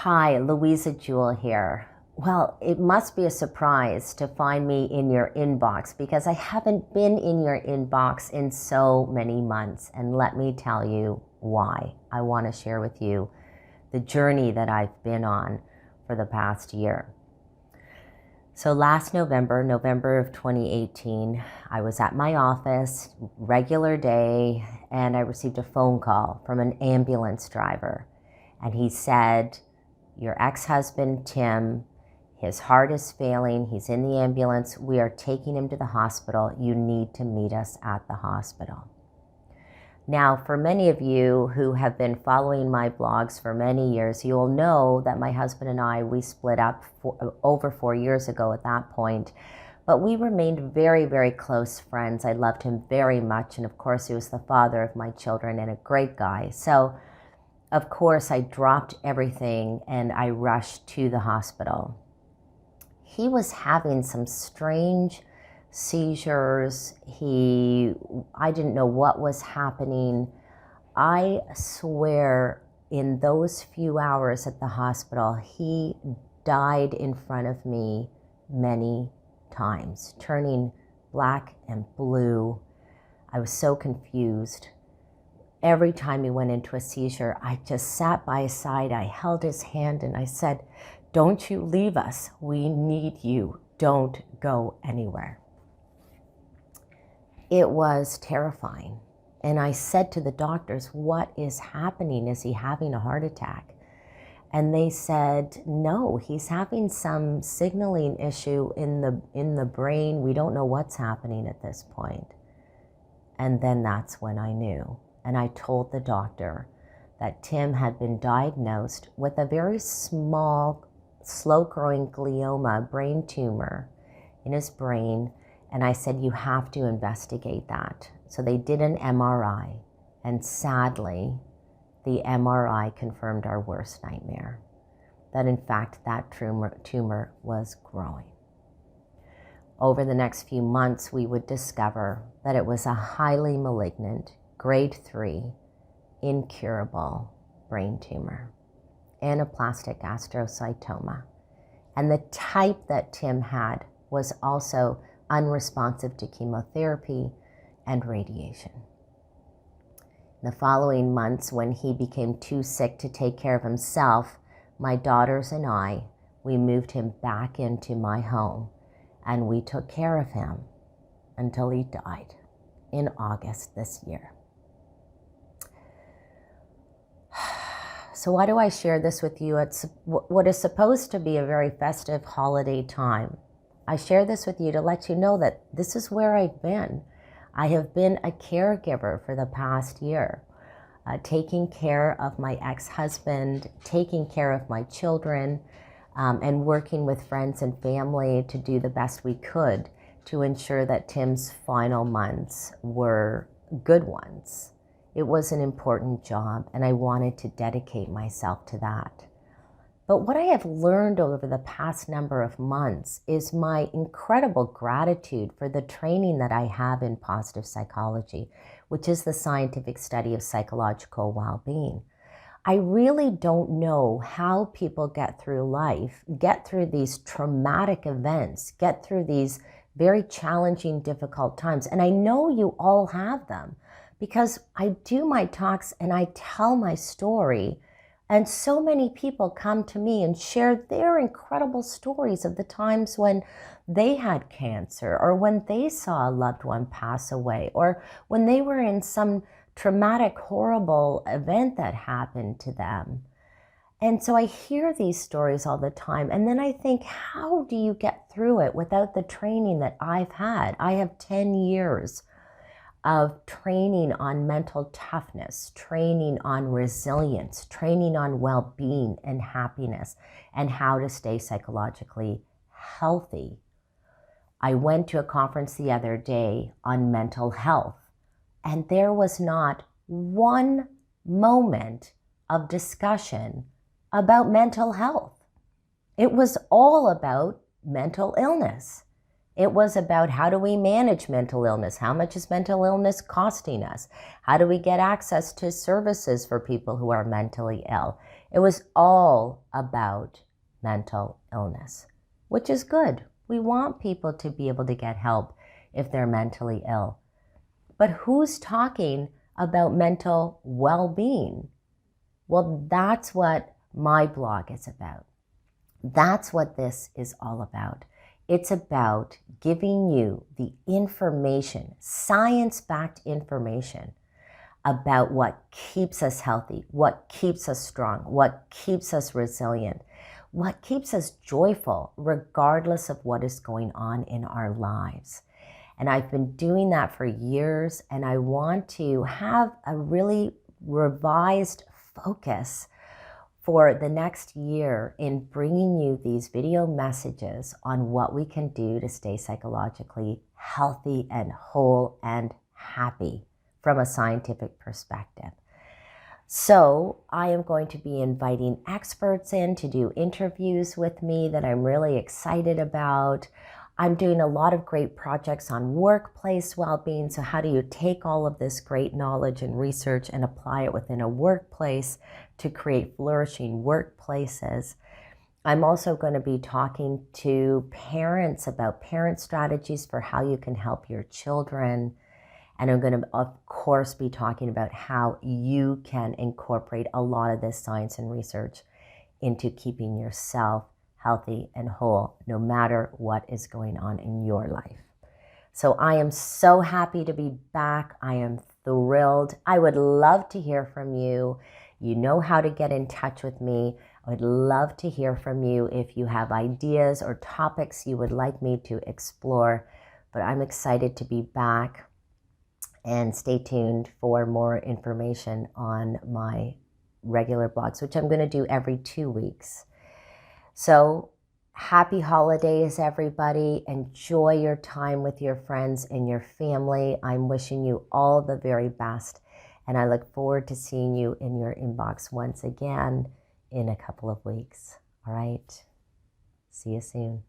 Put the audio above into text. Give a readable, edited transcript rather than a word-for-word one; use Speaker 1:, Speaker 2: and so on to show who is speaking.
Speaker 1: Hi, Louisa Jewell here. Well, it must be a surprise to find me in your inbox because I haven't been in your inbox in so many months. And let me tell you why. I want to share with you the journey that I've been on for the past year. So last November of 2018, I was at my office, regular day, and I received a phone call from an ambulance driver. And he said, your ex-husband, Tim, his heart is failing. He's in the ambulance. We are taking him to the hospital. You need to meet us at the hospital. Now, for many of you who have been following my blogs for many years, you'll know that my husband and I, we split up over 4 years ago at that point. But we remained very, very close friends. I loved him very much. And of course, he was the father of my children and a great guy. So of course, I dropped everything and I rushed to the hospital. He was having some strange seizures. I didn't know what was happening. I swear in those few hours at the hospital, he died in front of me many times, turning black and blue. I was so confused. Every time he went into a seizure, I just sat by his side, I held his hand and I said, don't you leave us, we need you, don't go anywhere. It was terrifying. And I said to the doctors, what is happening? Is he having a heart attack? And they said, no, he's having some signaling issue in the brain. We don't know what's happening at this point. And then that's when I knew. And I told the doctor that Tim had been diagnosed with a very small, slow-growing glioma, brain tumor in his brain. And I said, you have to investigate that. So they did an MRI. And sadly, the MRI confirmed our worst nightmare, that in fact, that tumor was growing. Over the next few months, we would discover that it was a highly malignant, grade 3, incurable brain tumor, anaplastic astrocytoma. And the type that Tim had was also unresponsive to chemotherapy and radiation. In the following months, when he became too sick to take care of himself, my daughters and I, we moved him back into my home and we took care of him until he died in August this year. So why do I share this with you? It's what is supposed to be a very festive holiday time. I share this with you to let you know that this is where I've been. I have been a caregiver for the past year, taking care of my ex-husband, taking care of my children, and working with friends and family to do the best we could to ensure that Tim's final months were good ones. It was an important job, and I wanted to dedicate myself to that. But what I have learned over the past number of months is my incredible gratitude for the training that I have in positive psychology, which is the scientific study of psychological well-being. I really don't know how people get through life, get through these traumatic events, get through these very challenging, difficult times. And I know you all have them, because I do my talks and I tell my story, and so many people come to me and share their incredible stories of the times when they had cancer, or when they saw a loved one pass away, or when they were in some traumatic, horrible event that happened to them. And so I hear these stories all the time, and then I think, how do you get through it without the training that I've had? I have 10 years of training on mental toughness, training on resilience, training on well-being and happiness, and how to stay psychologically healthy. I went to a conference the other day on mental health, and there was not one moment of discussion about mental health. It was all about mental illness. It was about how do we manage mental illness? How much is mental illness costing us? How do we get access to services for people who are mentally ill? It was all about mental illness, which is good. We want people to be able to get help if they're mentally ill. But who's talking about mental well-being? Well, that's what my blog is about. That's what this is all about. It's about giving you the information, science-backed information about what keeps us healthy, what keeps us strong, what keeps us resilient, what keeps us joyful, regardless of what is going on in our lives. And I've been doing that for years, and I want to have a really revised focus for the next year in bringing you these video messages on what we can do to stay psychologically healthy and whole and happy from a scientific perspective. So I am going to be inviting experts in to do interviews with me that I'm really excited about. I'm doing a lot of great projects on workplace well-being. So how do you take all of this great knowledge and research and apply it within a workplace to create flourishing workplaces? I'm also going to be talking to parents about parent strategies for how you can help your children. And I'm going to, of course, be talking about how you can incorporate a lot of this science and research into keeping yourself healthy and whole, no matter what is going on in your life. So I am so happy to be back. I am thrilled. I would love to hear from you. You know how to get in touch with me. I would love to hear from you if you have ideas or topics you would like me to explore. But I'm excited to be back, and stay tuned for more information on my regular blogs, which I'm going to do every 2 weeks. So happy holidays, everybody. Enjoy your time with your friends and your family. I'm wishing you all the very best, and I look forward to seeing you in your inbox once again in a couple of weeks. All right. See you soon.